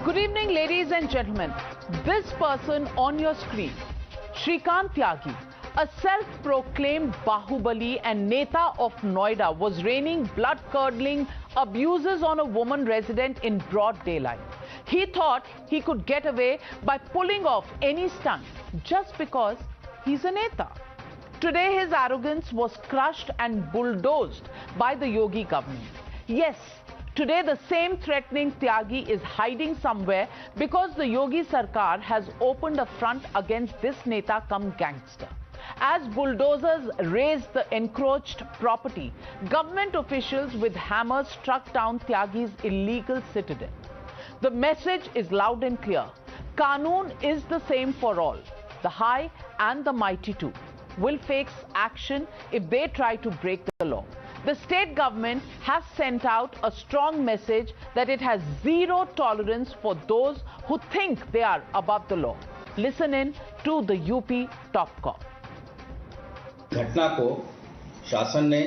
Good evening, ladies and gentlemen. This person on your screen, Shrikant Tyagi, a self-proclaimed Bahubali and Neta of Noida, was raining blood-curdling abuses on a woman resident in broad daylight. He thought he could get away by pulling off any stunt just because he's a Neta. Today, his arrogance was crushed and bulldozed by the Yogi government. Yes, today the same threatening Tyagi is hiding somewhere because the Yogi Sarkar has opened a front against this Neta cum gangster. As bulldozers razed the encroached property, government officials with hammers struck down Tyagi's illegal citadel. The message is loud and clear. Qanun is the same for all. The high and the mighty too will face action if they try to break the law. The state government has sent out a strong message that it has zero tolerance for those who think they are above the law. Listen in to the UP Top Cop. घटना को शासन ने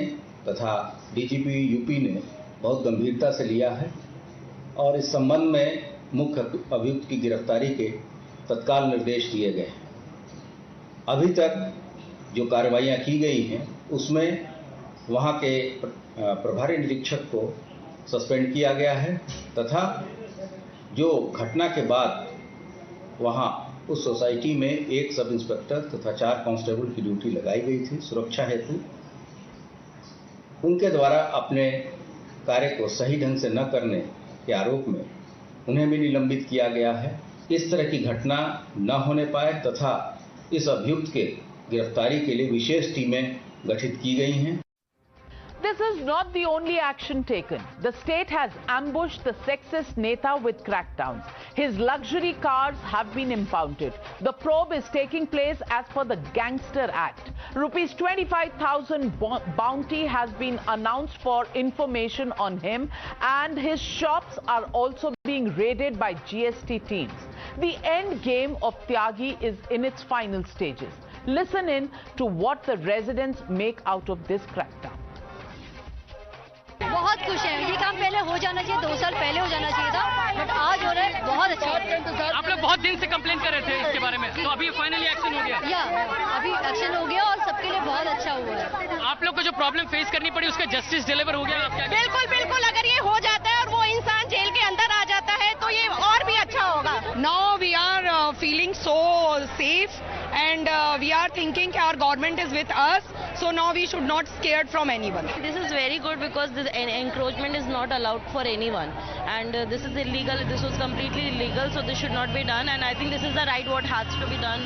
तथा DGP UP ने बहुत गंभीरता से लिया है और इस संबंध में मुख्य अभियुक्त की गिरफ्तारी के तत्काल निर्देश दिए गए हैं। अभी तक जो कार्रवाइयां की गई हैं उसमें वहां के प्रभारी निरीक्षक को सस्पेंड किया गया है तथा जो घटना के बाद वहां उस सोसाइटी में एक सब इंस्पेक्टर तथा 4 कांस्टेबल की ड्यूटी लगाई गई थी सुरक्षा हेतु। उनके द्वारा अपने कार्य को सही ढंग से न करने के आरोप में उन्हें भी निलंबित किया गया है। इस तरह की घटना न होने पाए तथा इस अभियुक्त के गिरफ्तारी के लिए विशेष टीमें गठित की गई हैं। This is not the only action taken. The state has ambushed the sexist Neta with crackdowns. His luxury cars have been impounded. The probe is taking place as per the Gangster Act. Rupees 25,000 bounty has been announced for information on him, and his shops are also being raided by GST teams. The end game of Tyagi is in its final stages. Listen in to what the residents make out of this crackdown. बहुत खुश हैं। ये काम पहले हो जाना चाहिए, 2 साल पहले हो जाना चाहिए था, बट आज हो रहा है। बहुत अच्छा। आप लोग बहुत दिन से कंप्लेन कर रहे थे इसके बारे में, तो अभी फाइनली एक्शन हो गया। या अभी एक्शन हो गया और सबके लिए बहुत अच्छा हुआ है। आप लोग को जो प्रॉब्लम फेस करनी पड़ी उसका जस्टिस डिलीवर हो गया? बिल्कुल बिल्कुल, अगर ये हो जाता है और वो इंसान जेल के अंदर आ जाता है तो ये और भी अच्छा होगा। Now we are feeling so safe and we are thinking our government is with us, so now we should not scared from anyone. This is very good because this encroachment is not allowed for anyone, and this is illegal. This was completely illegal, so this should not be done, and I think this is the right what has to be done.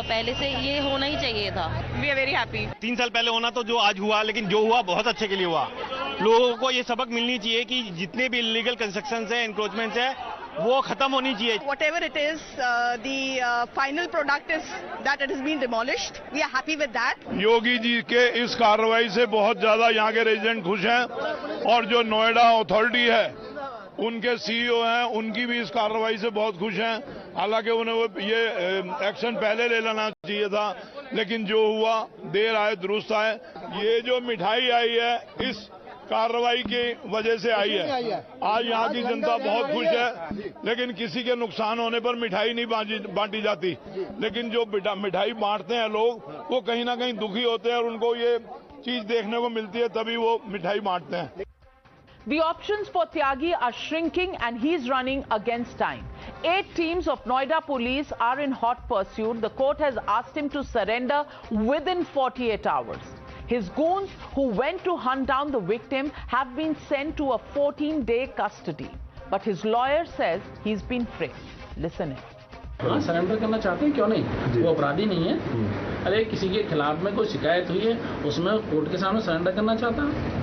पहले से ये होना ही चाहिए था। We are very happy. 3 साल पहले होना तो जो आज हुआ, लेकिन जो हुआ बहुत अच्छे के लिए हुआ। लोगों को ये सबक मिलनी चाहिए कि जितने भी इलीगल कंस्ट्रक्शंस है, एनक्रोचमेंट्स है, वो खत्म होनी चाहिए। Whatever it is, the final product is that it has been demolished. We are happy with that. Yogi ji के इस कार्रवाई से बहुत ज्यादा यहाँ के रेजिडेंट खुश हैं और जो नोएडा अथॉरिटी है उनके सीईओ हैं, उनकी भी इस कार्रवाई से बहुत खुश हैं। हालांकि उन्हें ये एक्शन पहले ले लेना चाहिए था, लेकिन जो हुआ देर आए दुरुस्त आए। ये जो मिठाई आई है इस कार्रवाई की वजह से आई है। आज यहाँ की जनता बहुत खुश है, लेकिन किसी के नुकसान होने पर मिठाई नहीं बांटी जाती, लेकिन जो मिठाई बांटते हैं लोग वो कहीं ना कहीं दुखी होते हैं और उनको ये चीज देखने को मिलती है, तभी वो मिठाई बांटते हैं। The options for Tyagi are shrinking and he's running against time. 8 teams of Noida police are in hot pursuit. The court has asked him to surrender within 48 hours. His goons who went to hunt down the victim have been sent to a 14-day custody. But his lawyer says he's been free. Listen in. हाँ, surrender करना चाहते हैं, क्यों नहीं? वो अपराधी नहीं है। अरे किसी के खिलाफ में कोई शिकायत हुई है, उसमें कोर्ट के सामने सरेंडर करना चाहता है।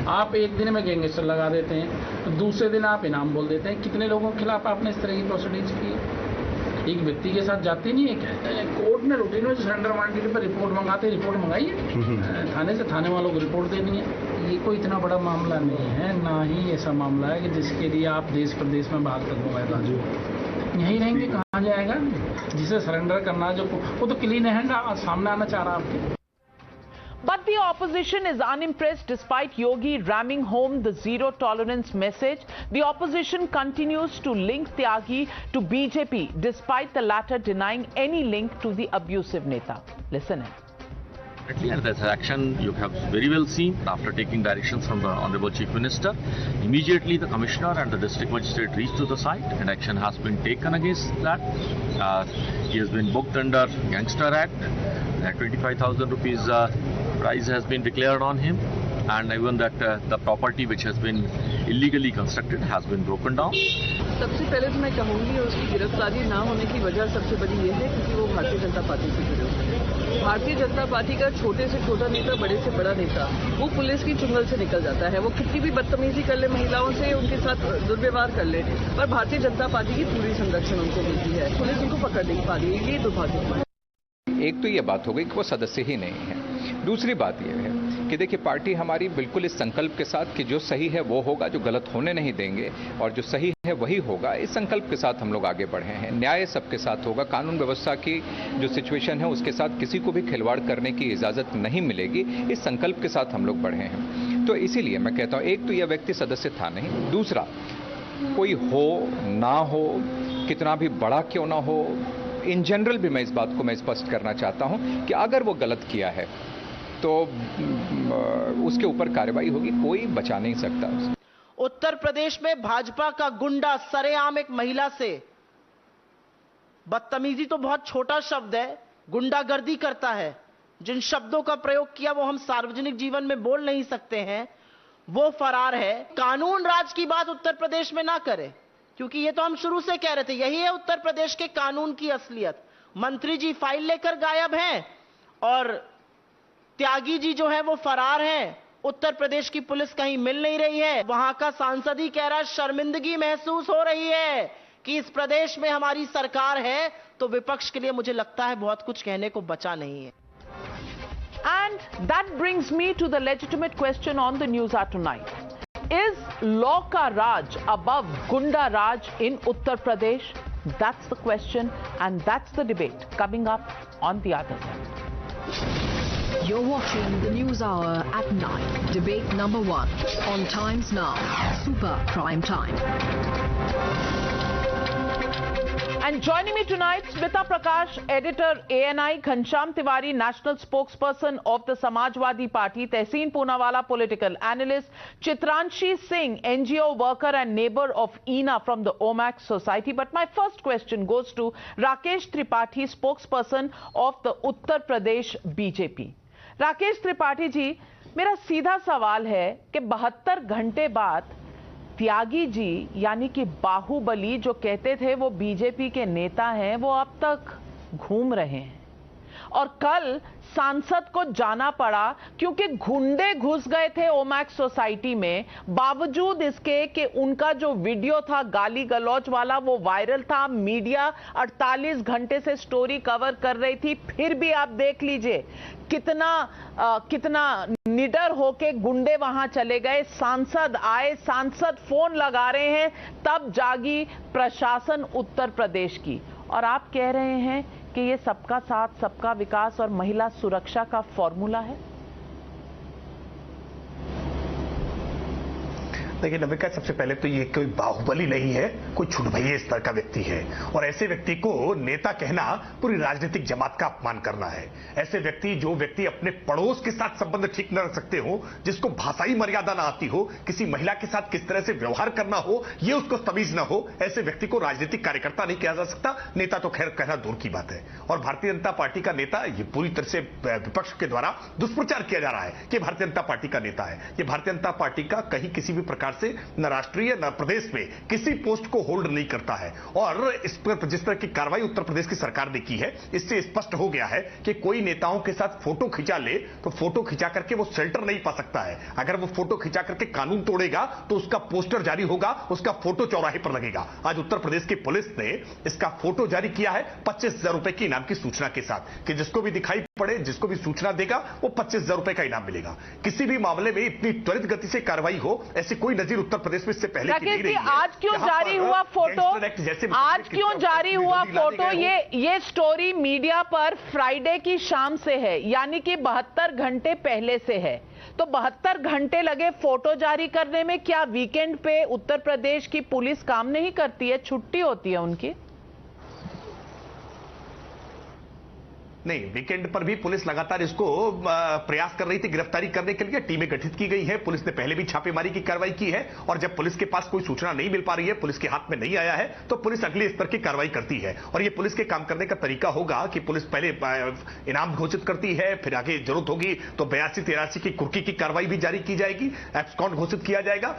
आप एक दिन में गैंगस्टर लगा देते हैं, तो दूसरे दिन आप इनाम बोल देते हैं। कितने लोगों के खिलाफ आपने इस तरह की प्रोसीडिंग्स की? एक व्यक्ति के साथ जाती नहीं है क्या? कोर्ट ने रूटीन में सरेंडर वारंट पर रिपोर्ट मंगाते, रिपोर्ट मंगाइए थाने से, थाने वालों को रिपोर्ट देनी है। ये कोई इतना बड़ा मामला नहीं है, ना ही ऐसा मामला है कि जिसके लिए आप देश प्रदेश में भाग तक मोबाइल आ जाओ। यहीं रहेंगे, कहाँ जाएगा? जिसे सरेंडर करना, जो वो तो क्लीन हैंड सामने आना चाह रहा आपके। But the opposition is unimpressed despite Yogi ramming home the zero tolerance message. The opposition continues to link Tyagi to BJP despite the latter denying any link to the abusive Neta. Listen in. And this action you have very well seen after taking directions from the Honorable Chief Minister. Immediately the Commissioner and the District Magistrate reached to the site and action has been taken against that. He has been booked under Gangster Act. 25,000 rupees price has been declared on him, and even that the property which has been illegally constructed has been broken down. सबसे पहले तो मैं कहूँगी उसकी गिरफ्तारी ना होने की वजह सबसे बड़ी ये है क्योंकि वो भारतीय जनता पार्टी से जुड़े हुए हैं। भारतीय जनता पार्टी का छोटे से छोटा नेता, बड़े से बड़ा नेता, वो पुलिस की चुंगल से निकल जाता है। वो कितनी भी बदतमीजी कर ले महिलाओं से, उनके साथ दुर्व्यवहार कर ले, पर भारतीय जनता पार्टी की पूरी संरक्षण उनको मिलती है। पुलिस उनको पकड़ नहीं पा रही है, ये दुर्भाग्यपूर्ण है। एक तो ये बात हो गई कि वो सदस्य ही नहीं है। दूसरी बात यह है कि देखिए पार्टी हमारी बिल्कुल इस संकल्प के साथ कि जो सही है वो होगा, जो गलत होने नहीं देंगे और जो सही है वही होगा, इस संकल्प के साथ हम लोग आगे बढ़े हैं। न्याय सबके साथ होगा, कानून व्यवस्था की जो सिचुएशन है उसके साथ किसी को भी खिलवाड़ करने की इजाजत नहीं मिलेगी, इस संकल्प के साथ हम लोग बढ़े हैं। तो इसीलिए मैं कहता हूं, एक तो यह व्यक्ति सदस्य था नहीं, दूसरा कोई हो ना हो, कितना भी बड़ा क्यों ना हो, इन जनरल भी मैं इस बात को मैं स्पष्ट करना चाहता हूं कि अगर वो गलत किया है तो उसके ऊपर कार्रवाई होगी, कोई बचा नहीं सकता उसे। उत्तर प्रदेश में भाजपा का गुंडा सरेआम एक महिला से, बदतमीजी तो बहुत छोटा शब्द है, गुंडागर्दी करता है। जिन शब्दों का प्रयोग किया वो हम सार्वजनिक जीवन में बोल नहीं सकते हैं, वो फरार है। कानून राज की बात उत्तर प्रदेश में ना करे, क्योंकि ये तो हम शुरू से कह रहे थे, यही है उत्तर प्रदेश के कानून की असलियत। मंत्री जी फाइल लेकर गायब हैं और त्यागी जी जो है वो फरार हैं। उत्तर प्रदेश की पुलिस कहीं मिल नहीं रही है। वहां का सांसद ही कह रहा है शर्मिंदगी महसूस हो रही है कि इस प्रदेश में हमारी सरकार है, तो विपक्ष के लिए मुझे लगता है बहुत कुछ कहने को बचा नहीं है। And that brings me to the legitimate question on the News Hour tonight. Is law ka raj above Gunda Raj in Uttar Pradesh? That's the question and that's the debate coming up on the other side. You're watching the News Hour at 9. Debate number 1 on Times Now. Super Prime Time. And joining me tonight, Smita Prakash, editor ANI, Ghanshyam Tiwari, national spokesperson of the Samajwadi Party, Tehseen Poonawala, political analyst, Chitranshi Singh, NGO worker and neighbor of ENA from the OMAC Society. But my first question goes to Rakesh Tripathi, spokesperson of the Uttar Pradesh BJP. Rakesh Tripathi ji, मेरा सीधा सवाल है कि 72 घंटे बाद त्यागी जी यानी कि बाहुबली जो कहते थे वो बीजेपी के नेता हैं, वो अब तक घूम रहे हैं और कल सांसद को जाना पड़ा क्योंकि गुंडे घुस गए थे ओमैक सोसाइटी में। बावजूद इसके कि उनका जो वीडियो था गाली गलौज वाला वो वायरल था, मीडिया 48 घंटे से स्टोरी कवर कर रही थी, फिर भी आप देख लीजिए कितना निडर होके गुंडे वहां चले गए। सांसद आए, सांसद फोन लगा रहे हैं, तब जागी प्रशासन उत्तर प्रदेश की। और आप कह रहे हैं कि ये सबका साथ, सबका विकास और महिला सुरक्षा का फॉर्मूला है। देखिए नमिका, सबसे पहले तो ये कोई बाहुबली नहीं है, कोई छुटभैये स्तर का व्यक्ति है और ऐसे व्यक्ति को नेता कहना पूरी राजनीतिक जमात का अपमान करना है। ऐसे व्यक्ति, जो व्यक्ति अपने पड़ोस के साथ संबंध ठीक न रख सकते हो, जिसको भाषाई मर्यादा ना आती हो, किसी महिला के साथ किस तरह से व्यवहार करना हो ये उसको तमीज ना हो, ऐसे व्यक्ति को राजनीतिक कार्यकर्ता नहीं कहा जा सकता। नेता तो खैर कहना दूर की बात है। और भारतीय जनता पार्टी का नेता, ये पूरी तरह से विपक्ष के द्वारा दुष्प्रचार किया जा रहा है कि भारतीय जनता पार्टी का नेता है। ये भारतीय जनता पार्टी का कहीं किसी भी प्रकार प्रकार से न राष्ट्रीय न प्रदेश में किसी पोस्ट को होल्ड नहीं करता है। और इस पर जिस तरह की कार्रवाई उत्तर प्रदेश की सरकार ने की है, इससे स्पष्ट हो गया है कि कोई नेताओं के साथ फोटो खिंचा ले तो फोटो खिंचा करके वो शेल्टर नहीं पा सकता है। अगर वो फोटो खिंचा करके कानून तोड़ेगा तो उसका पोस्टर जारी होगा, उसका फोटो चौराहे पर लगेगा। आज उत्तर प्रदेश की पुलिस ने इसका फोटो जारी किया है 25,000 रुपए की इनाम की सूचना के साथ कि जिसको भी दिखाई पड़े, जिसको भी सूचना देगा वो 25,000 रुपए का इनाम मिलेगा। किसी भी मामले में इतनी त्वरित गति से कार्रवाई हो, ऐसी कोई नजीर उत्तर प्रदेश में इससे पहले की नहीं रही है। आज क्यों जारी हुआ फोटो, आज क्यों जारी हुआ फोटो? ये स्टोरी मीडिया पर फ्राइडे की शाम से है, यानी कि 72 घंटे पहले से है। तो 72 घंटे लगे फोटो जारी करने में। क्या वीकेंड पे उत्तर प्रदेश की पुलिस काम नहीं करती है, छुट्टी होती है उनकी? नहीं, वीकेंड पर भी पुलिस लगातार इसको प्रयास कर रही थी गिरफ्तारी करने के लिए। टीमें गठित की गई है, पुलिस ने पहले भी छापेमारी की कार्रवाई की है और जब पुलिस के पास कोई सूचना नहीं मिल पा रही है, पुलिस के हाथ में नहीं आया है, तो पुलिस अगले स्तर की कार्रवाई करती है। और ये पुलिस के काम करने का तरीका होगा कि पुलिस पहले इनाम घोषित करती है, फिर आगे जरूरत होगी तो 82-83 की कुर्की की कार्रवाई भी जारी की जाएगी, एब्सकॉन्ड घोषित किया जाएगा,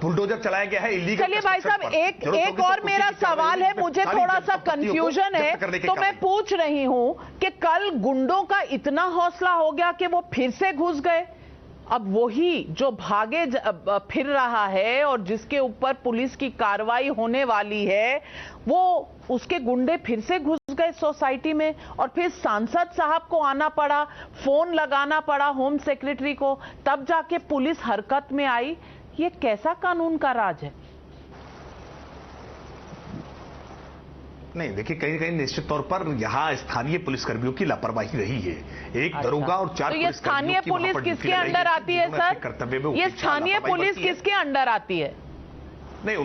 बुलडोजर चलाया गया है इलीगल। चलिए भाई साहब, एक और मेरा सवाल है, मुझे थोड़ा सा कंफ्यूजन है, तो मैं पूछ रही हूं कि कल गुंडों का इतना हौसला हो गया कि वो फिर से घुस गए। अब वही जो भागे फिर रहा है और जिसके ऊपर पुलिस की कार्रवाई होने वाली है, वो उसके गुंडे फिर से घुस गए सोसाइटी में और फिर सांसद साहब को आना पड़ा, फोन लगाना पड़ा होम सेक्रेटरी को, तब जाके पुलिस हरकत में आई। ये कैसा कानून का राज है? नहीं, देखिए, कहीं न कहीं निश्चित तौर पर यहां स्थानीय पुलिसकर्मियों की लापरवाही रही है। एक दरोगा और 4 तो ये स्थानीय पुलिस किसके अंडर आती है सर? कर्तव्य में ये स्थानीय पुलिस किसके अंडर आती है? नहीं,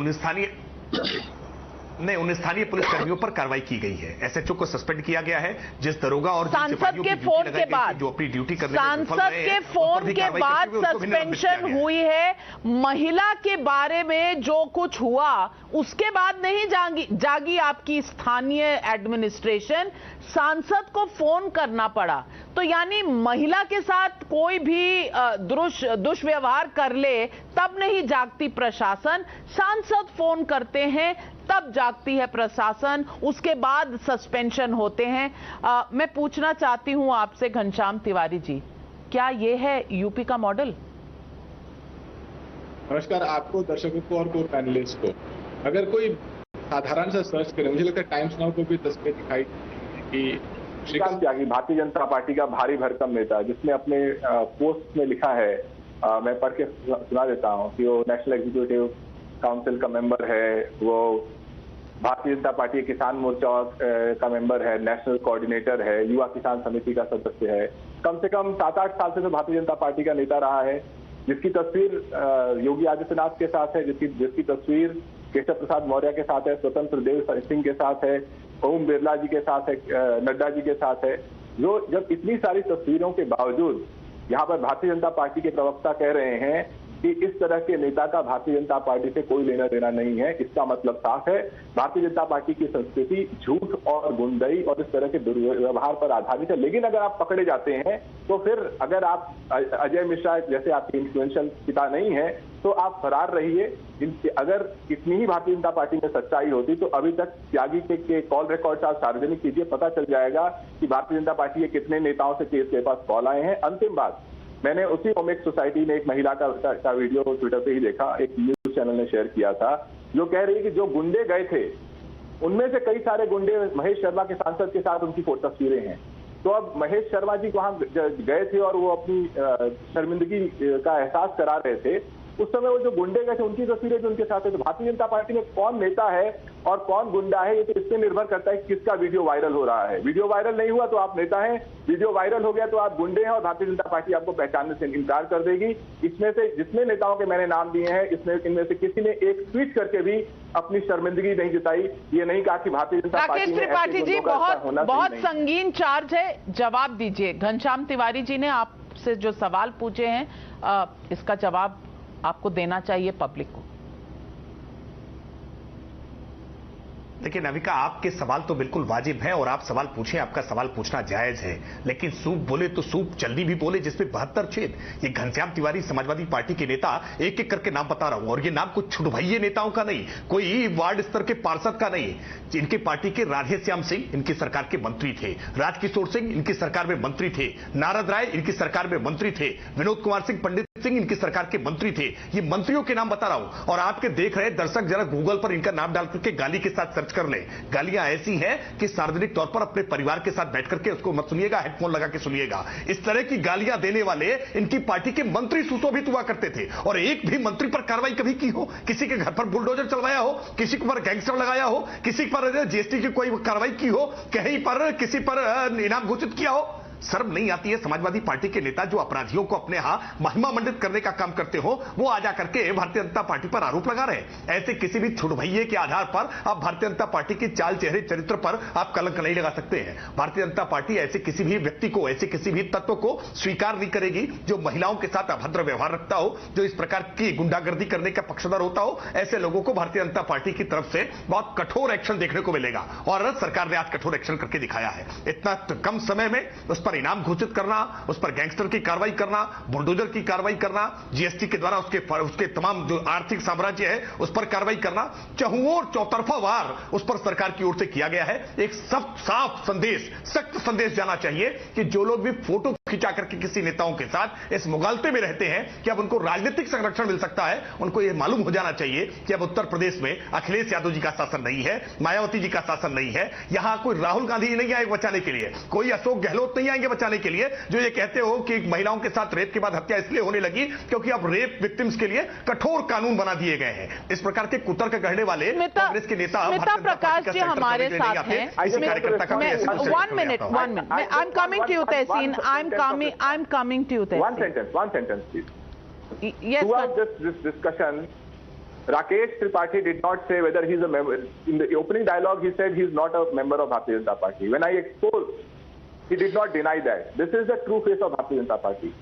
उन स्थानीय पुलिसकर्मियों पर कार्रवाई की गई है। एसएचओ को सस्पेंड किया गया है। जिस दरोगा और सांसद के फोन के बाद, जो अपनी ड्यूटी करने सांसद के फोन के बाद सस्पेंशन हुई है। महिला के बारे में जो कुछ हुआ उसके बाद नहीं जागी आपकी स्थानीय एडमिनिस्ट्रेशन, सांसद को फोन करना पड़ा। तो यानी महिला के साथ कोई भी दुष्व्यवहार कर ले तब नहीं जागती प्रशासन, सांसद फोन करते हैं तब जागती है प्रशासन, उसके बाद सस्पेंशन होते हैं। मैं पूछना चाहती हूं आपसे घनश्याम तिवारी जी, क्या ये है यूपी का मॉडल? नमस्कार आपको, दर्शकों को और को पैनलिस्ट को। अगर कोई साधारण सा सर्च करे, मुझे लगता है टाइम्स नाउ को भी तस्वीर दिखाई कि श्रीकांत त्यागी भारतीय जनता पार्टी का भारी भरकम नेता, जिसने अपने पोस्ट में लिखा है, मैं पढ़ के सुना देता हूं कि वो नेशनल एग्जीक्यूटिव काउंसिल का मेंबर है, वो भारतीय जनता पार्टी किसान मोर्चा का मेंबर है, नेशनल कोऑर्डिनेटर है, युवा किसान समिति का सदस्य है, कम से कम 7-8 साल से तो भारतीय जनता पार्टी का नेता रहा है, जिसकी तस्वीर योगी आदित्यनाथ के साथ है, जिसकी तस्वीर केशव प्रसाद मौर्य के साथ है, स्वतंत्र देव सिंह के साथ है, ओम बिरला जी के साथ है, नड्डा जी के साथ है। जो जब इतनी सारी तस्वीरों के बावजूद यहाँ पर भारतीय जनता पार्टी के प्रवक्ता कह रहे हैं कि इस तरह के नेता का भारतीय जनता पार्टी से कोई लेना देना नहीं है, इसका मतलब साफ है भारतीय जनता पार्टी की संस्कृति झूठ और गुंडई और इस तरह के दुर्व्यवहार पर आधारित है। लेकिन अगर आप पकड़े जाते हैं तो फिर अगर आप अजय मिश्रा जैसे आपकी इन्फ्लुएंशियल पिता नहीं है तो आप फरार रहिए। अगर इतनी ही भारतीय जनता पार्टी में सच्चाई होती तो अभी तक त्यागी के कॉल रिकॉर्ड्स आप सार्वजनिक कीजिए, पता चल जाएगा कि भारतीय जनता पार्टी के कितने नेताओं से केस के पास कॉल आए हैं। अंतिम बात, मैंने उसी ओमेक सोसाइटी में एक महिला का वीडियो ट्विटर पे ही देखा, एक न्यूज चैनल ने शेयर किया था, जो कह रही है कि जो गुंडे गए थे उनमें से कई सारे गुंडे महेश शर्मा के सांसद के साथ उनकी तस्वीरें हैं। तो अब महेश शर्मा जी वहां गए थे और वो अपनी शर्मिंदगी का एहसास करा रहे थे, उस समय वो जो गुंडे गए थे उनकी तस्वीरें जो उनके साथ है। तो भारतीय जनता पार्टी में कौन नेता है और कौन गुंडा है, ये तो इससे निर्भर करता है कि किसका वीडियो वायरल हो रहा है। वीडियो वायरल नहीं हुआ तो आप नेता हैं, वीडियो वायरल हो गया तो आप गुंडे हैं और भारतीय जनता पार्टी आपको पहचानने से इनकार कर देगी। इसमें से जितने नेताओं के मैंने नाम दिए हैं, इनमें से किसी ने एक ट्वीट करके भी अपनी शर्मिंदगी नहीं जताई, ये नहीं कहा कि भारतीय जनता पार्टी में त्रिपाठी जी बहुत संगीन चार्ज है, जवाब दीजिए। घनश्याम तिवारी जी ने आपसे जो सवाल पूछे हैं इसका जवाब आपको देना चाहिए पब्लिक को। देखिए नविका, आपके सवाल तो बिल्कुल वाजिब है और आप सवाल पूछें, आपका सवाल पूछना जायज है, लेकिन सूप बोले तो सूप चलनी भी बोले जिसपे 72 छेद। ये घनश्याम तिवारी समाजवादी पार्टी के नेता एक एक करके नाम बता रहा हूं, और ये नाम कुछ छुटभइये नेताओं का नहीं, कोई वार्ड स्तर के पार्षद का नहीं। इनके पार्टी के राधेश्याम सिंह इनकी सरकार के मंत्री थे, राजकिशोर सिंह इनकी सरकार में मंत्री थे, नारद राय इनकी सरकार में मंत्री थे, विनोद कुमार सिंह पंडित सिंह इनकी सरकार के मंत्री थे। ये मंत्रियों के नाम बता रहा हूं, और आपके देख रहे दर्शक जरा गूगल पर इनका नाम डाल करके गाली के साथ सर्च कर ले। गालियां ऐसी हैं कि सार्वजनिक तौर पर अपने परिवार के साथ बैठ करके उसको मत सुनिएगा, हेडफोन लगा के सुनिएगा। इस तरह की गालियां देने वाले इनकी पार्टी के मंत्री सुशोभित हुआ करते थे, और एक भी मंत्री पर कार्रवाई कभी की हो, किसी के घर पर बुलडोजर चलवाया हो, किसी पर गैंगस्टर लगाया हो, किसी पर जीएसटी की कोई कार्रवाई की हो, कहीं पर किसी पर इनाम घोषित किया हो? शर्म नहीं आती है? समाजवादी पार्टी के नेता जो अपराधियों को अपने यहां महिमा मंडित करने का काम करते हो, वो आ जाकर के भारतीय जनता पार्टी पर आरोप लगा रहे हैं। ऐसे किसी भी छुटभइये के आधार पर आप भारतीय जनता पार्टी की चाल चेहरे चरित्र पर आप कलंक नहीं लगा सकते हैं। भारतीय जनता पार्टी ऐसे किसी भी व्यक्ति को, ऐसे किसी भी तत्व को स्वीकार नहीं करेगी जो महिलाओं के साथ अभद्र व्यवहार रखता हो, जो इस प्रकार की गुंडागर्दी करने का पक्षधर होता हो। ऐसे लोगों को भारतीय जनता पार्टी की तरफ से बहुत कठोर एक्शन देखने को मिलेगा, और सरकार ने आज कठोर एक्शन करके दिखाया है। इतना कम समय में उस पर इनाम घोषित करना, उस पर गैंगस्टर की कार्रवाई करना, बुलडोजर की कार्रवाई करना, जीएसटी के द्वारा उसके तमाम जो आर्थिक साम्राज्य है उस पर कार्रवाई करना, चहुओर चौतरफा वार उस पर सरकार की ओर से किया गया है। एक साफ संदेश, सख्त संदेश जाना चाहिए कि जो लोग भी फोटो खिंचा करके किसी नेताओं के साथ इस मुगालते में रहते हैं कि अब उनको राजनीतिक संरक्षण मिल सकता है, उनको यह मालूम हो जाना चाहिए कि अब उत्तर प्रदेश में अखिलेश यादव जी का शासन नहीं है, मायावती जी का शासन नहीं है। यहां कोई राहुल गांधी नहीं आएंगे बचाने के लिए, कोई अशोक गहलोत नहीं आएंगे बचाने के लिए, जो ये कहते हो कि महिलाओं के साथ रेप के बाद हत्या इसलिए होने लगी क्योंकि अब रेप विक्टिम्स के लिए कठोर कानून बना दिए गए हैं। इस प्रकार के कुतर्क गढ़ने वाले कांग्रेस के नेता स्मिता प्रकाश जी हमारे साथ हैं। 1 minute, I'm coming to you, Tehseen. I'm coming to you, Tehseen. One sentence, please. Yes, throughout this discussion, Rakesh Tripathi did not say whether he's a member. In the opening dialogue, he said he's not a member of Bharatiya Janata Party. When I exposed, he did not deny that. This is the true face of Bharatiya Janata Party.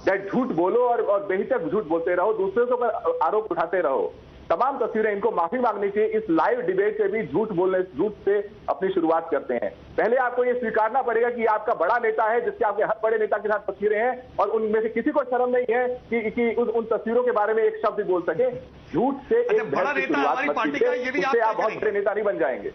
That झूठ बोलो और बेहिचक झूठ बोलते रहो, दूसरों के ऊपर आरोप उठाते रहो। तमाम तस्वीरें, इनको माफी मांगनी चाहिए। इस लाइव डिबेट से भी झूठ से अपनी शुरुआत करते हैं। पहले आपको ये स्वीकारना पड़ेगा कि आपका बड़ा नेता है, जिसके आपके हर बड़े नेता के साथ तस्वीरें हैं, और उनमें से किसी को शर्म नहीं है कि उन तस्वीरों के बारे में एक शब्द बोल सके। झूठ से एक बड़ा नेता हमारी पार्टी का, ये भी आप बहुत बड़े नेता नहीं बन जाएंगे।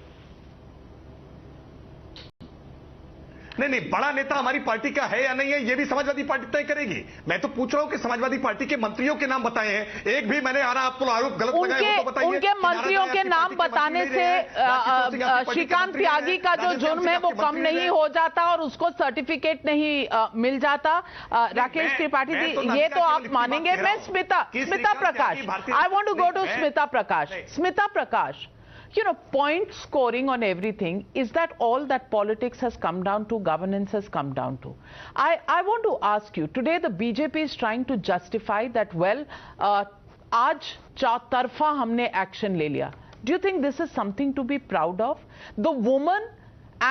नहीं, बड़ा नेता हमारी पार्टी का है या नहीं है, ये भी समाजवादी पार्टी तय करेगी। मैं तो पूछ रहा हूं कि समाजवादी पार्टी के मंत्रियों के नाम बताए हैं, एक भी मैंने आपको आरोप गलत लगाया हो तो बताइए। उनके मंत्रियों के नाम बताने से श्रीकांत त्यागी का जो जुर्म है वो कम नहीं हो जाता और उसको सर्टिफिकेट नहीं मिल जाता। राकेश त्रिपाठी जी, ये तो आप मानेंगे। मैं Smita Prakash, I want to go to Smita Prakash. You know, point scoring on everything, is that all that politics has come down to, governance has come down to? I want to ask you, today the BJP is trying to justify that, well, आज चौतरफा हमने action ले लिया. Do you think this is something to be proud of? The woman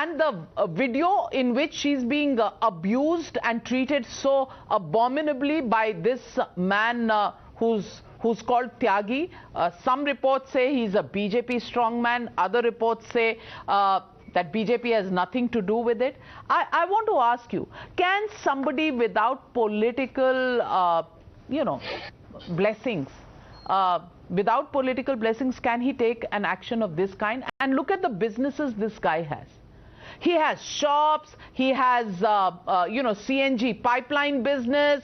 and the video in which she's being abused and treated so abominably by this man who's called Tyagi. Some reports say he's a BJP strongman. Other reports say that BJP has nothing to do with it. I want to ask you, can somebody without political, blessings, can he take an action of this kind? And look at the businesses this guy has. He has shops, he has, CNG pipeline business,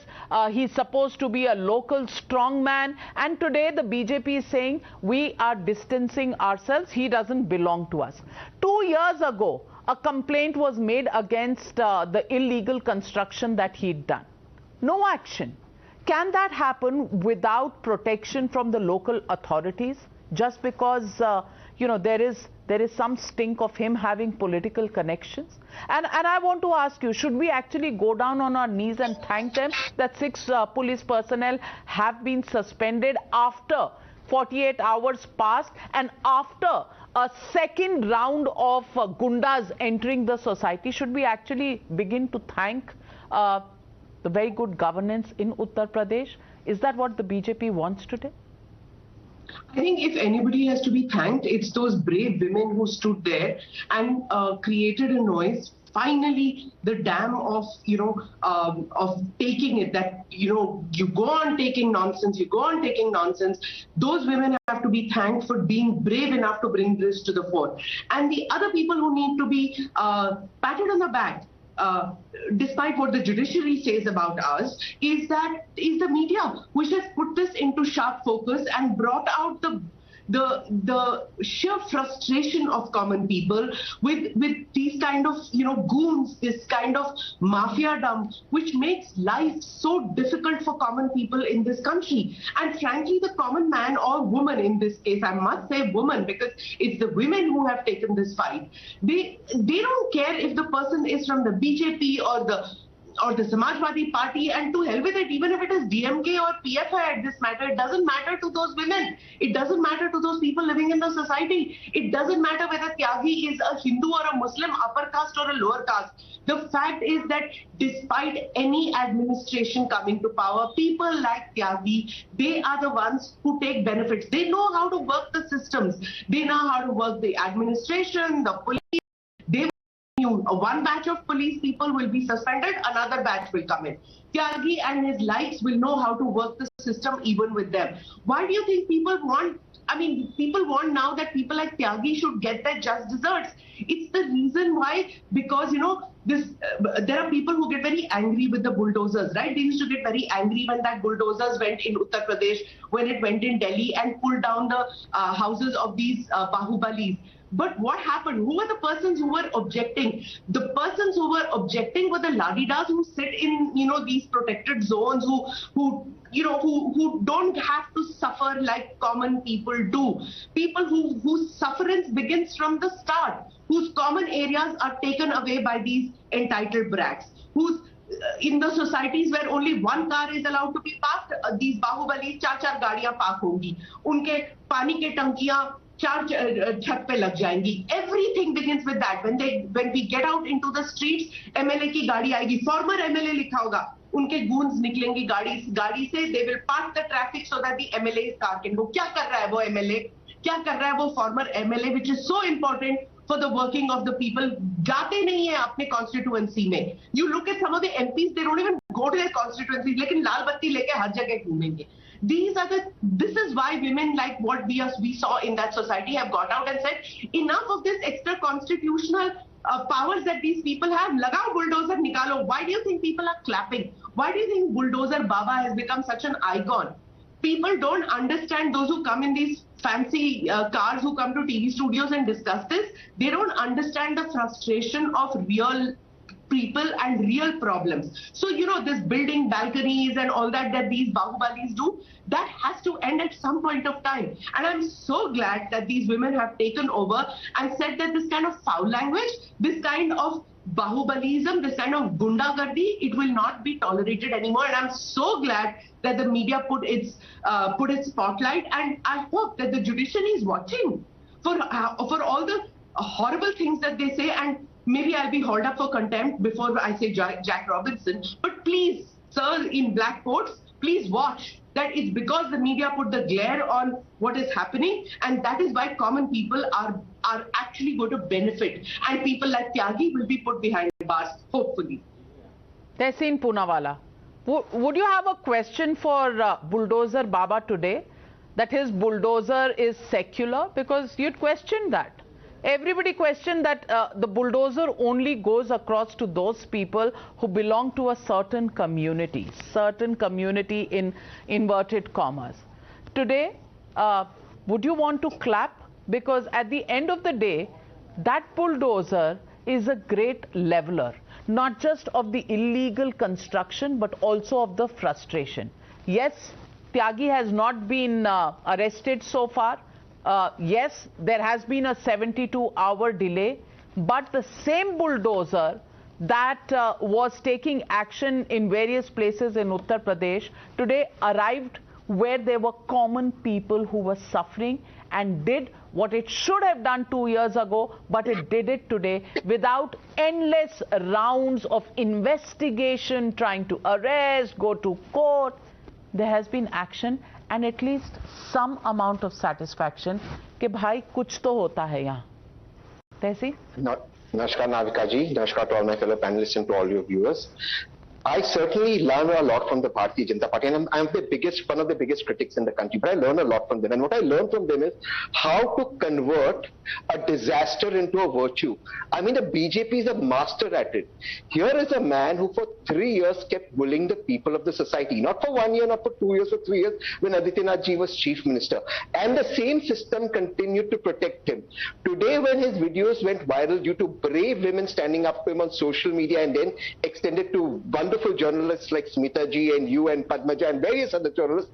he's supposed to be a local strongman, and today the BJP is saying we are distancing ourselves, he doesn't belong to us. 2 years ago, a complaint was made against the illegal construction that he'd done. No action. Can that happen without protection from the local authorities? Just because, there is some stink of him having political connections? And I want to ask you, should we actually go down on our knees and thank them that 6 police personnel have been suspended after 48 hours passed and after a second round of gundas entering the society? Should we actually begin to thank the very good governance in Uttar Pradesh? Is that what the BJP wants today? I think if anybody has to be thanked, it's those brave women who stood there and created a noise. Finally, the dam of, of taking it, that, you go on taking nonsense, those women have to be thanked for being brave enough to bring this to the fore. And the other people who need to be patted on the back, despite what the judiciary says about us, is the media, which has put this into sharp focus and brought out the sheer frustration of common people with these kind of goons, this kind of mafiadom, which makes life so difficult for common people in this country. And frankly, the common man or woman in this case, I must say woman, because it's the women who have taken this fight. They don't care if the person is from the BJP or the Samajwadi Party, and to hell with it, even if it is DMK or PFI at this matter, it doesn't matter to those women. It doesn't matter to those people living in the society. It doesn't matter whether Tyagi is a Hindu or a Muslim, upper caste or a lower caste. The fact is that despite any administration coming to power, people like Tyagi, they are the ones who take benefits. They know how to work the systems. They know how to work the administration, the police. One batch of police people will be suspended, another batch will come in. Tyagi and his likes will know how to work the system even with them. Why do you think people want, people want now that people like Tyagi should get their just desserts? It's the reason why, because, there are people who get very angry with the bulldozers, right? They used to get very angry when that bulldozers went in Uttar Pradesh, when it went in Delhi and pulled down the houses of these Bahubalis. But what happened? Who were the persons who were objecting? The persons who were objecting were the ladidas who sit in, these protected zones, who don't have to suffer like common people do. People whose sufferance begins from the start, whose common areas are taken away by these entitled brats, whose in the societies where only one car is allowed to be parked, these Bahubalis 4 गाड़ियां park होंगी. उनके पानी के टंकियां 4 छत पे लग जाएंगी. Everything begins with that. When we get out into the streets, MLA की गाड़ी आएगी, former MLA लिखा होगा. उनके goons निकलेंगी गाड़ी से. They will park the traffic so that the MLA's car can go. क्या कर रहा है वो MLA? क्या कर रहा है वो former MLA, which is so important for the working of the people? जाते नहीं है अपने constituency में. You look at some of the MPs, they don't even go to their constituencies, लेकिन लाल बत्ती लेके हर जगह घूमेंगे. This is why women like what we saw in that society have got out and said, enough of this extra constitutional powers that these people have. Lagao bulldozer nikalo. Why do you think people are clapping? Why do you think bulldozer Baba has become such an icon? People don't understand, those who come in these fancy cars, who come to TV studios and discuss this, they don't understand the frustration of real people and real problems. So, this building balconies and all that these Bahubalis do, that has to end at some point of time. And I'm so glad that these women have taken over and said that this kind of foul language, this kind of Bahubalism, this kind of gundagardi, it will not be tolerated anymore. And I'm so glad that the media put its spotlight, and I hope that the judiciary is watching for all the horrible things that they say. And maybe I'll be hauled up for contempt before I say Jack Robinson. But please, sir, in black coats, please watch that it's because the media put the glare on what is happening, and that is why common people are actually going to benefit, and people like Tyagi will be put behind bars, hopefully. Tehseen Poonawalla, would you have a question for Bulldozer Baba today, that his bulldozer is secular? Because you'd question that. Everybody questioned that the bulldozer only goes across to those people who belong to a certain community in inverted commas. Today, would you want to clap? Because at the end of the day, that bulldozer is a great leveler, not just of the illegal construction, but also of the frustration. Yes, Tyagi has not been arrested so far. Yes, there has been a 72-hour delay, but the same bulldozer that was taking action in various places in Uttar Pradesh today arrived where there were common people who were suffering and did what it should have done 2 years ago, but it did it today without endless rounds of investigation, trying to arrest, go to court. There has been action, and at least some amount of satisfaction कि भाई कुछ तो होता है यहाँ. तहसीन? Namaskar Navika ji, namaskar to all my fellow panelists and to all your viewers. I certainly learn a lot from the Bharatiya Janata Party, and I'm one of the biggest critics in the country, but I learn a lot from them. And what I learn from them is how to convert a disaster into a virtue. I mean, the BJP is a master at it. Here is a man who for 3 years kept bullying the people of the society, not for 1 year, not for 2 years, for 3 years, when Adityanath ji was chief minister. And the same system continued to protect him. Today, when his videos went viral due to brave women standing up to him on social media and then extended to wonderful journalists like Smita ji and you and Padmaja and various other journalists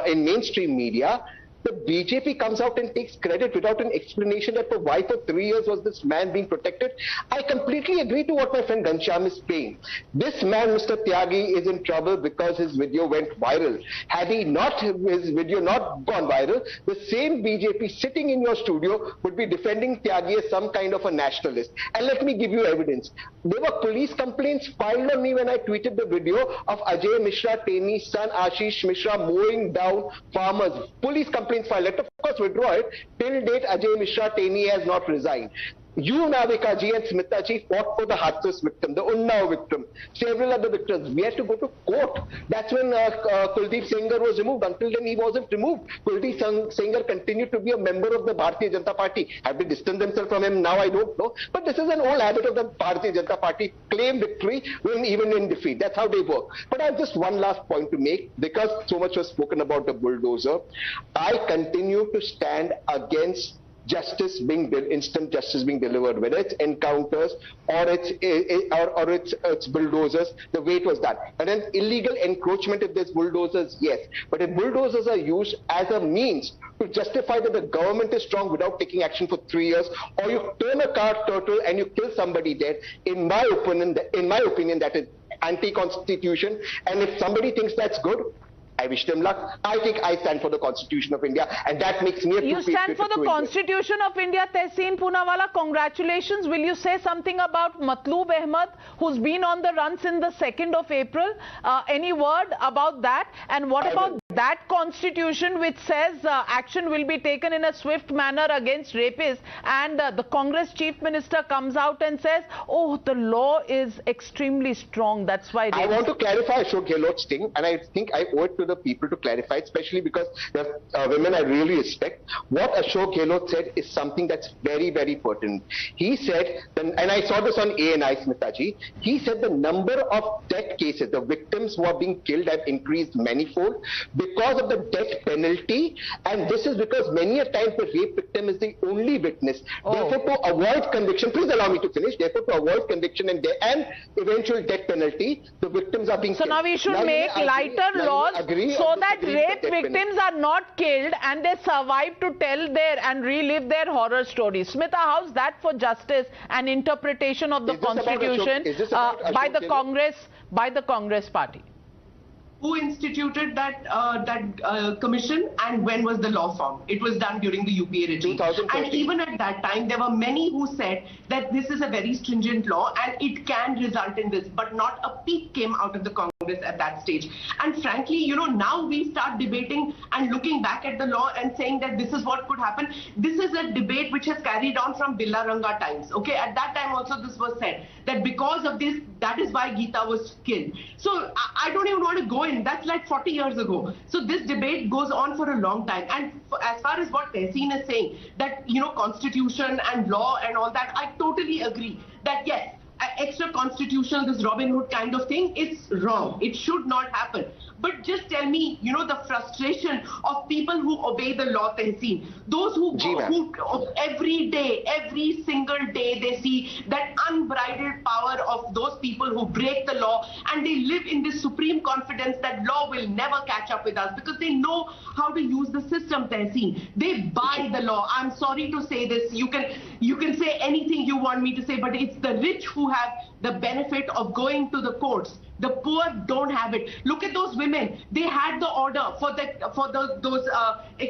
in mainstream media, the BJP comes out and takes credit without an explanation that for why for 3 years was this man being protected. I completely agree to what my friend Ghanshyam is saying. This man, Mr. Tyagi, is in trouble because his video went viral. Had his video not gone viral, the same BJP sitting in your studio would be defending Tyagi as some kind of a nationalist. And let me give you evidence. There were police complaints filed on me when I tweeted the video of Ajay Mishra Teni's son Ashish Mishra mowing down farmers. Police complaints filed. Let of course withdraw it. Till date, Ajay Mishra Teni has not resigned. You, Navika ji and Smita ji fought for the Hathras victim, the Unnao victim, several other victims. We had to go to court. That's when Kuldeep Sengar was removed. Until then, he wasn't removed. Kuldeep Sengar continued to be a member of the Bharatiya Janata Party. Have they distanced themselves from him? Now I don't know. But this is an old habit of the Bharatiya Janata Party. Claim victory when even in defeat. That's how they work. But I have just one last point to make. Because so much was spoken about the bulldozer, I continue to stand against instant justice being delivered, whether it's encounters or it's bulldozers, the way it was done. And then illegal encroachment, if there's bulldozers, yes. But if bulldozers are used as a means to justify that the government is strong without taking action for 3 years, or you turn a car turtle and you kill somebody dead, in my opinion, that is anti-constitution. And if somebody thinks that's good, I wish them luck. I think I stand for the Constitution of India, and that makes me a You stand for the Constitution of India, Tehseen Poonawalla. Congratulations. Will you say something about Matloob Ahmed, who's been on the run since the 2nd of April? Any word about that? And what about that Constitution which says action will be taken in a swift manner against rapists, and the Congress Chief Minister comes out and says, oh, the law is extremely strong. That's why I want to clarify Ashok Gehlot's thing, and I think I owe it to the people to clarify, especially because there are women I really respect. What Ashok Gehlot said is something that's very, very pertinent. He said, and I saw this on ANI, Smita ji, he said the number of death cases, the victims who are being killed have increased manifold because of the death penalty, and this is because many a time the rape victim is the only witness. Therefore, to avoid conviction, please allow me to finish, therefore to avoid conviction and eventual death penalty, the victims are being killed. So now we should make lighter laws so that rape victims are not killed and they survive to tell and relive their horror stories. Smita, how's that for justice and interpretation of the Constitution by the Congress party? Who instituted that commission, and when was the law formed? It was done during the UPA regime. And even at that time, there were many who said that this is a very stringent law and it can result in this, but not a peep came out of the Congress at that stage. And frankly, you know, now we start debating and looking back at the law and saying that this is what could happen. This is a debate which has carried on from Billa Ranga times. Okay, at that time also this was said that because of this, that is why Geeta was killed. So I don't even want to go in. That's like 40 years ago. So this debate goes on for a long time. And as far as what Tehseen is saying, that, you know, constitution and law and all that, I totally agree that yes, extra constitutional, this Robin Hood kind of thing, it's wrong. It should not happen. But just tell me, you know, the frustration of people who obey the law, Tehseen. Those who every day, every single day, they see that unbridled power of those people who break the law, and they live in this supreme confidence that law will never catch up with us because they know how to use the system, Tehseen. They buy the law. I'm sorry to say this. You can say anything you want me to say, but it's the rich who have the benefit of going to the courts. The poor don't have it. Look at those women. They had the order for those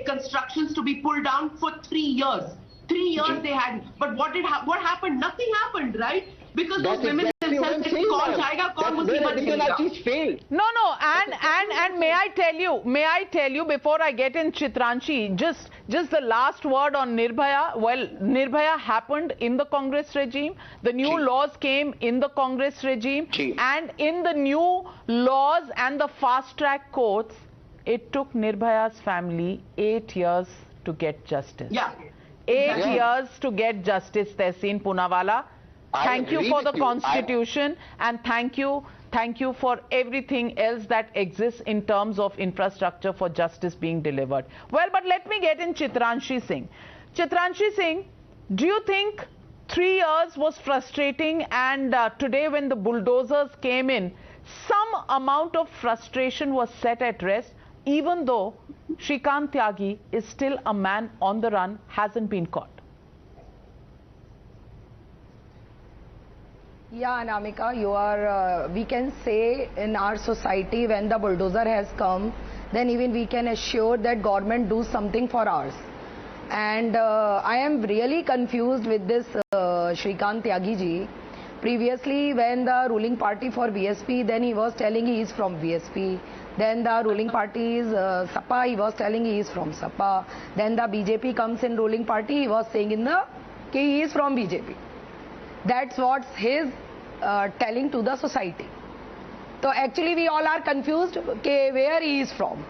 constructions to be pulled down for 3 years. 3 years they had. But what happened? Nothing happened, right? Because those women themselves said, "Kaun jayega, kaun failed. No, and may I tell you before I get in Chitranshi, just the last word on Nirbhaya. Well, Nirbhaya happened in the Congress regime. The new laws came in the Congress regime, and in the new laws and the fast-track courts, it took Nirbhaya's family 8 years to get justice. Yeah. 8 years to get justice, Tehseen Poonawalla. Thank you for the Constitution, and thank you for everything else that exists in terms of infrastructure for justice being delivered. Well, but let me get in Chitranshi Singh. Chitranshi Singh, do you think 3 years was frustrating, and today when the bulldozers came in, some amount of frustration was set at rest, even though Shrikant Tyagi is still a man on the run, hasn't been caught? Yeah, Anamika, you are, we can say in our society when the bulldozer has come, then even we can assure that government do something for ours. And I am really confused with this Shrikant Tyagi ji. Previously, when the ruling party for BSP, then he was telling he is from BSP. Then the ruling party is SAPA, he was telling he is from SAPA. Then the BJP comes in ruling party, he was saying he is from BJP. That's what's his telling to the society. So actually we all are confused where he is from.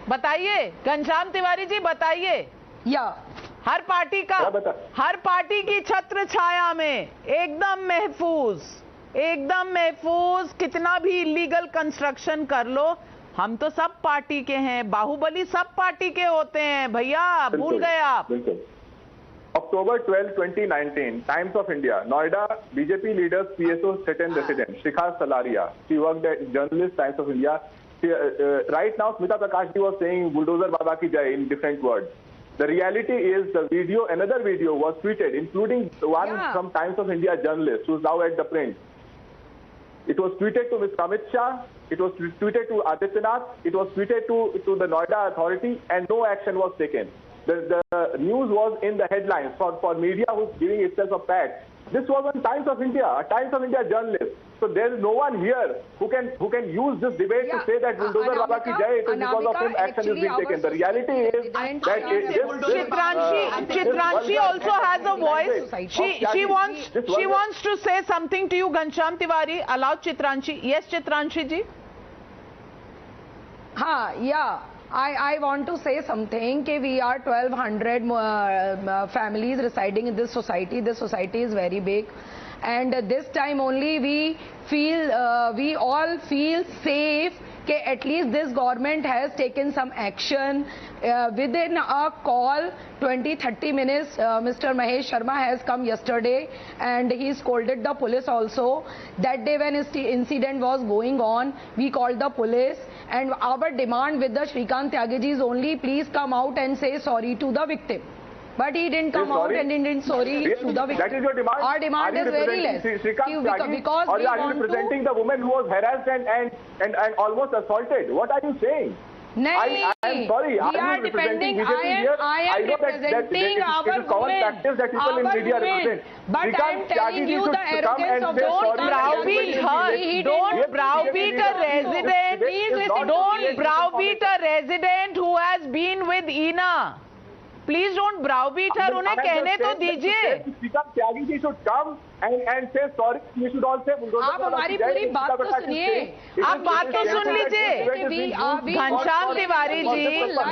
बताइए, घनश्याम तिवारी जी बताइए. Yeah. हर party की छत्र छाया में एकदम महफूज, कितना भी illegal construction कर लो, हम तो सब पार्टी के हैं. बाहुबली सब पार्टी के होते हैं भैया, भूल गए आप. October 12, 2019, Times of India, Noida, BJP leaders PSO sit-in resident, Shikha Salaria. She worked as journalist, Times of India. Right now, Smita Prakash ji was saying Bulldozer Baba ki jai in different words. The reality is the video, another video was tweeted, including one from Times of India journalist who is now at the print. It was tweeted to Mr. Amit Shah, it was tweeted to Adityanath, it was tweeted to the Noida authority, and no action was taken. The news was in the headlines for media who's giving itself a pat. This was on Times of India, a Times of India journalist. So there is no one here who can use this debate to say that Bulldozer Baba ki jai, it is because of him action is being taken. The reality is that Chitranshi also has a voice. She wants to say something to you, Ghanshyam Tiwari. Allow Chitranshi. Yes, Chitranshi ji. Yeah. I want to say something. We are 1,200 families residing in this society. This society is very big, and this time only we all feel safe. At least this government has taken some action within a call 20-30 minutes. Mr. Mahesh Sharma has come yesterday and he scolded the police also. That day when incident was going on, we called the police, and our demand with the Shrikant Tyagi ji is only please come out and say sorry to the victim. But he didn't come out and didn't sorry to the victim. That is your demand? Our demand is very less. Because or are you representing the woman who was harassed and almost assaulted? What are you saying? I am sorry. We are defending. I am representing our women. That people in media represent. But I am telling you the arrogance of don't browbeat her. Don't browbeat a resident. Don't browbeat a resident who has been with Ina. Please don't browbeat her. उन्हें कहने तो दीजिए. Shrikant Tyagi ji should come and say sorry. You should all say. आप हमारी पूरी बात तो सुनिए. आप बात तो सुन लीजिए.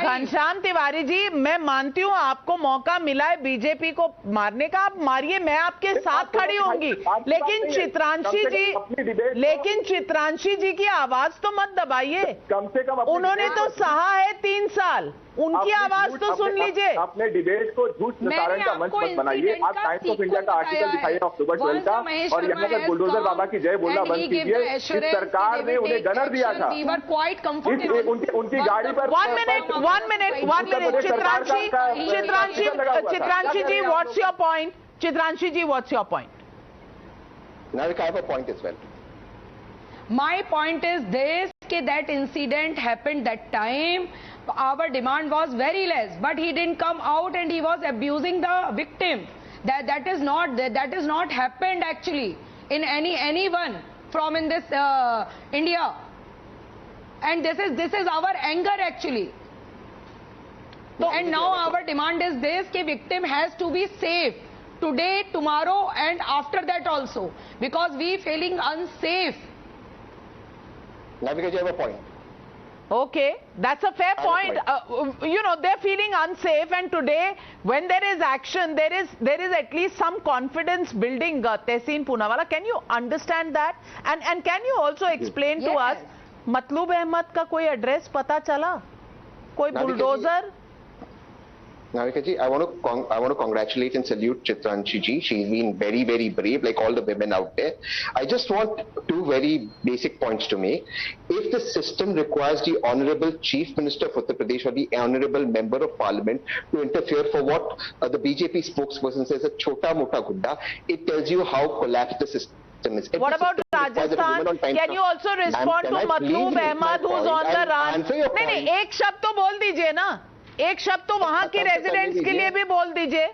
घनश्याम तिवारी जी, मैं मानती हूँ आपको मौका मिला है बीजेपी को मारने का, आप मारिए, मैं आपके साथ खड़ी होंगी. लेकिन चित्रांशी जी की आवाज तो मत दबाइए. कम से कम उन्होंने तो सहा है 3 साल. उनकी आवाज तो सुन लीजिए. अपने डिबेट को झूठ प्रसारण का मंच मत बनाइए. आप टाइम्स ऑफ इंडिया का आर्टिकल दिखाइए अक्टूबर 12 का, और यहाँ पर बुलडोजर बाबा की जय बोलना बंद कीजिए. इस सरकार ने उन्हें गनर दिया था. उनकी गाड़ी पर 1 minute. Chitranshi ji, what's your point? Chitranshi ji, what's your point? Narika, I have a point as well. My point is this, that incident happened that time. Our demand was very less, but he didn't come out and he was abusing the victim. That is not happened actually in anyone from in this India. And this is our anger actually. And now our demand is this, कि victim has to be safe today, tomorrow and after that also, because we feeling unsafe. Navika, you have a point. Okay, that's a fair point. You know, they're feeling unsafe, and today when there is action, there is at least some confidence building. Tehseen Poonawalla, can you understand that? And can you also explain to us, Matloob Ahmed का कोई address पता चला? कोई bulldozer? Navika ji, I want to congratulate and salute Chitranshi ji. She's been very, very brave, like all the women out there. I just want two very basic points to make. If the system requires the Honorable Chief Minister of Uttar Pradesh or the Honorable Member of Parliament to interfere for what the BJP spokesperson says a chota mota gunda, it tells you how collapsed the system. What about Rajasthan? Can you also respond to Matloob Ahmed who's on the run? नहीं, एक शब्द तो बोल दीजिए ना. एक शब्द तो वहां के रेजिडेंट्स के लिए भी बोल दीजिए.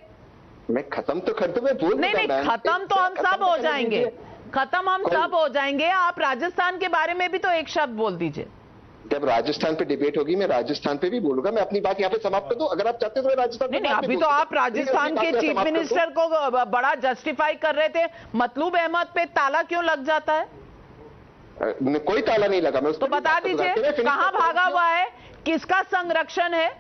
मैं खत्म तो कर दूं, मैं बोल दूंगा. नहीं, खत्म तो हम सब हो जाएंगे. खत्म हम सब हो जाएंगे. आप राजस्थान के बारे में भी तो एक शब्द बोल दीजिए. जब राजस्थान पे डिबेट होगी मैं राजस्थान पे भी बोलूंगा. मैं अपनी बात यहाँ पे समाप्त कर दूं. अगर आप चाहते हो तो राजस्थान नहीं, अभी तो आप राजस्थान के चीफ मिनिस्टर को बड़ा जस्टिफाई कर रहे थे. मतलूब अहमद पे ताला क्यों लग जाता है? कोई ताला नहीं लगा. मैं उसको बता दीजिए कहां भागा हुआ है, किसका संरक्षण है?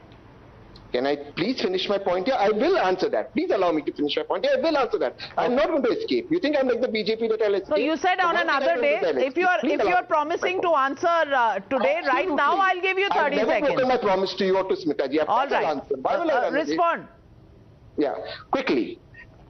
Can I please finish my point here? I will answer that. Please allow me to finish my point here. I will answer that. I'm not going to escape. You think I'm like the BJP that I'll escape? So you said on another day, if you are promising to answer today, right now, I'll give you 30 seconds. I've never broken my promise to you or to Smita ji. All right. Why will I respond. Yeah, quickly.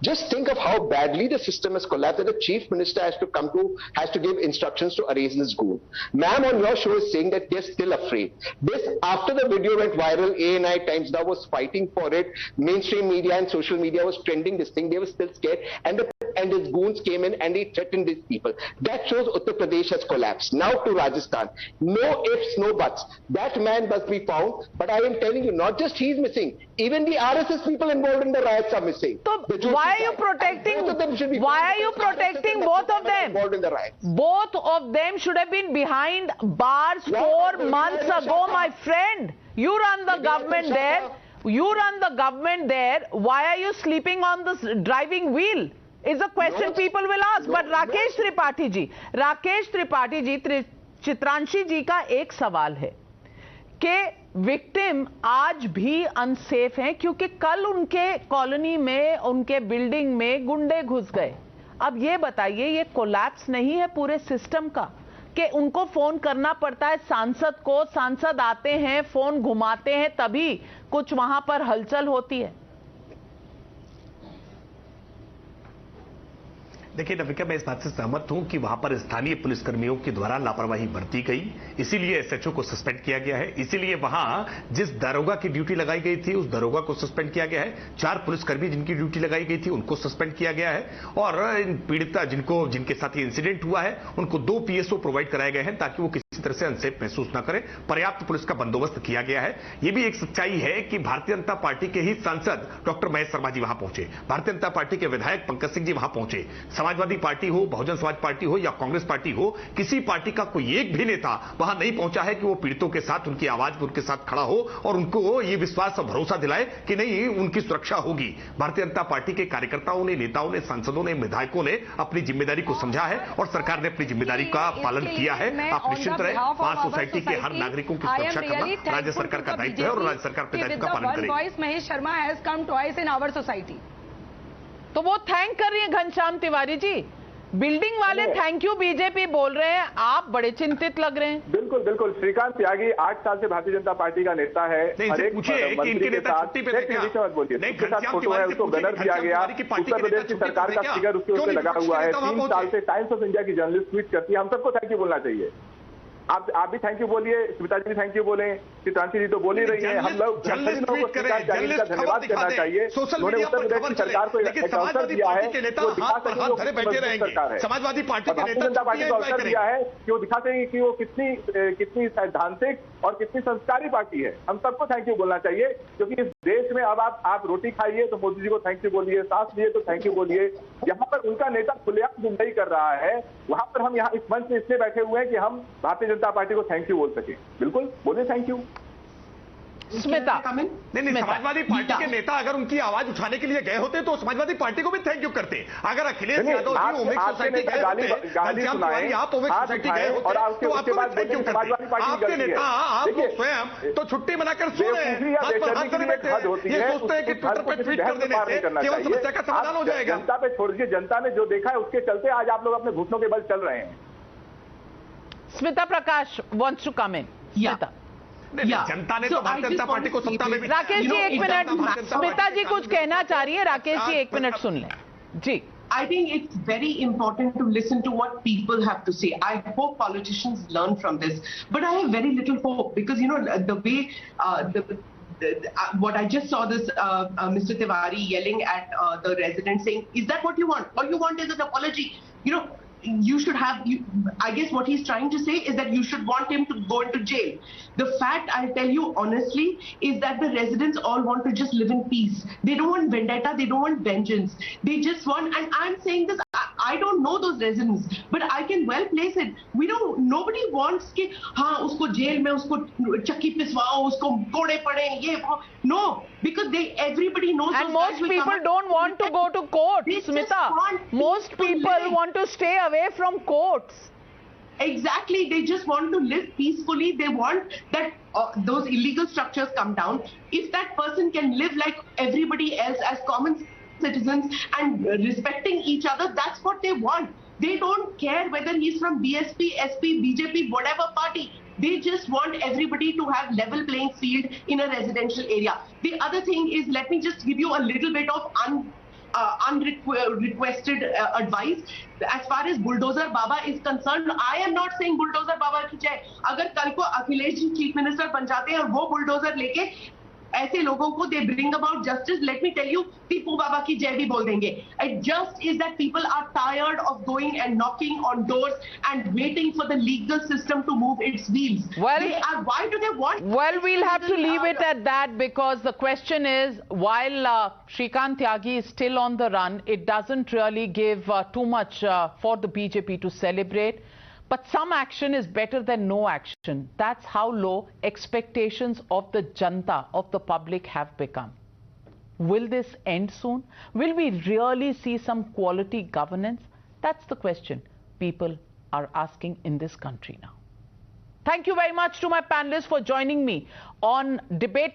Just think of how badly the system has collapsed that the chief minister has to give instructions to arrest this goon. Ma'am on your show is saying that they're still afraid. This, after the video went viral, ANI Times Now was fighting for it. Mainstream media and social media was trending this thing. They were still scared. And his goons came in and they threatened these people. That shows Uttar Pradesh has collapsed. Now to Rajasthan. No ifs, no buts. That man must be found. But I am telling you, not just he's missing. Even the RSS people involved in the riots are missing. So why are you protecting both of them? Both of them should have been behind bars 4 months ago, my friend. You run the government there. Why are you sleeping on this driving wheel? Is a question people will ask. But Rakesh Tripathi जी, चित्रांशी जी का एक सवाल है कि victim आज भी unsafe हैं क्योंकि कल उनके कॉलोनी में, उनके बिल्डिंग में गुंडे घुस गए. अब ये बताइए, ये कोलैप्स नहीं है पूरे सिस्टम का कि उनको फोन करना पड़ता है सांसद को, सांसद आते हैं, फोन घुमाते हैं, तभी कुछ वहां पर हलचल होती है? देखिए नविका, मैं इस बात से सहमत हूं कि वहां पर स्थानीय पुलिसकर्मियों के द्वारा लापरवाही बरती गई, इसीलिए एसएचओ को सस्पेंड किया गया है. इसीलिए वहां जिस दरोगा की ड्यूटी लगाई गई थी उस दरोगा को सस्पेंड किया गया है. 4 पुलिसकर्मी जिनकी ड्यूटी लगाई गई थी उनको सस्पेंड किया गया है. और इन पीड़िता जिनके साथ ये इंसिडेंट हुआ है उनको 2 पीएसओ प्रोवाइड कराए गए हैं ताकि वो किसी तरह से अनसेफ महसूस न करें. पर्याप्त पुलिस का बंदोबस्त किया गया है. यह भी एक सच्चाई है कि भारतीय जनता पार्टी के ही सांसद डॉक्टर महेश शर्मा जी वहां पहुंचे, भारतीय जनता पार्टी के विधायक पंकज सिंह जी वहां पहुंचे. समाजवादी पार्टी हो, बहुजन समाज पार्टी हो या कांग्रेस पार्टी हो, किसी पार्टी का कोई एक भी नेता वहां नहीं पहुंचा है कि वो पीड़ितों के साथ, उनकी आवाज पर उनके साथ खड़ा हो और उनको ये विश्वास और भरोसा दिलाए कि नहीं उनकी सुरक्षा होगी. भारतीय जनता पार्टी के कार्यकर्ताओं ने, नेताओं ने, सांसदों ने, विधायकों ने अपनी जिम्मेदारी को समझा है और सरकार ने अपनी जिम्मेदारी का पालन किया है. आप निश्चिंत रहे, 5 सोसाइटी के हर नागरिकों की सुरक्षा करना राज्य सरकार का दायित्व है और राज्य सरकार अपने दायित्व का पालन करेगी. Mahesh Sharma has come twice in our society. तो वो थैंक कर रही है घनश्याम तिवारी जी. बिल्डिंग वाले थैंक यू बीजेपी बोल रहे हैं, आप बड़े चिंतित लग रहे हैं. बिल्कुल बिल्कुल. श्रीकांत त्यागी 8 साल से भारतीय जनता पार्टी का नेता है. हरेक मंत्री के साथ उसके साथ फोटो है, उसको बैनर दिया गया. उत्तर प्रदेश की सरकार का फिगर उसके ऊपर लगा हुआ है. 3 साल से टाइम्स ऑफ इंडिया की जर्नलिस्ट ट्वीट करती है. हम सबको थैंक यू बोलना चाहिए. आप भी थैंक यू बोलिए, स्मिता जी भी थैंक यू बोले, चित्रांशी जी तो बोल ही रही है. हम लोग सभी लोगों को सरकार त्यागी का धन्यवाद करना चाहिए. उन्होंने उत्तर प्रदेश की सरकार को एक अवसर दिया है कि वो दिखा सके वो सरकार है. समाजवादी पार्टी भारतीय जनता पार्टी को अवसर दिया है कि वो दिखा सके कि वो कितनी सैद्धांतिक और कितनी संस्कारी पार्टी है. हम सबको थैंक यू बोलना चाहिए क्योंकि देश में अब आप रोटी खाइए तो मोदी जी को थैंक यू बोलिए, सांस लिए तो थैंक यू बोलिए। यहाँ पर उनका नेता खुलेआम गुंडाई कर रहा है, वहां पर हम यहाँ इस मंच में इसलिए बैठे हुए हैं कि हम भारतीय जनता पार्टी को थैंक यू बोल सके। बिल्कुल बोलिए थैंक यू। स्मिता, नहीं, समाजवादी पार्टी के नेता अगर उनकी आवाज उठाने के लिए गए होते तो समाजवादी पार्टी को भी थैंक यू करते। अगर अखिलेश यादव जी ओमिक सोसाइटी गए होते, घनश्याम तिवारी आप ओमिक सोसाइटी गए होते तो आपको भी थैंक यू करते। आपके नेता आप स्वयं तो छुट्टी मनाकर सो रहे हैं, ये सोचते हैं कि ट्विटर पर ट्वीट कर देने से केवल समस्या का समाधान हो जाएगा। जनता पे छोड़िए, जनता ने जो देखा है उसके चलते आज आप लोग अपने घुटनों के बल चल रहे हैं। स्मिता प्रकाश wants to come in. Smita, जनता ने तो भारतीय जनता पार्टी को सत्ता में भी। राकेश जी एक मिनट, स्मिता जी कुछ कहना चाह रही है, राकेश जी एक मिनट सुन लें जी। I think it's very important to listen to what people have to say. I hope politicians learn from this, but I have very little hope because the way what I just saw this Mr. Tiwari yelling at the residents saying, "Is that what you want? All you want is an apology." You should have, I guess what he's trying to say is that you should want him to go into jail. The fact, I'll tell you honestly, is that the residents all want to just live in peace. They don't want vendetta, they don't want vengeance. They just want, and I'm saying this, I don't know those residents, but I can well place it. Nobody wants कि हाँ उसको jail में उसको चक्की पिसवाओ, उसको कोड़े पड़े, ये no, because everybody knows. And most people don't want to go to court, Smita. Most people want to stay away from courts. Exactly, they just want to live peacefully. They want that those illegal structures come down. If that person can live like everybody else as common citizens and respecting each other, that's what they want. They don't care whether he's from BSP, SP, BJP, whatever party. They just want everybody to have level playing field in a residential area. The other thing is, let me just give you a little bit of unrequested advice. As far as Bulldozer Baba is concerned, I am not saying Bulldozer Baba की जय। अगर कल को Akhilesh ji chief minister बन जाते हैं और वो बुलडोजर लेके ऐसे लोगों को they bring about justice, let me tell you, Tipu बाबा की जय भी बोल देंगे. It just is that people are tired of going and knocking on doors and waiting for the legal system to move its wheels. Well, why do they want? Well, we'll have to leave it at that, because the question is, while Shrikant Tyagi is still on the run, it doesn't really give too much for the BJP to celebrate. But some action is better than no action. That's how low expectations of the janta, of the public, have become. Will this end soon? Will we really see some quality governance? That's the question people are asking in this country now. Thank you very much to my panelists for joining me on debate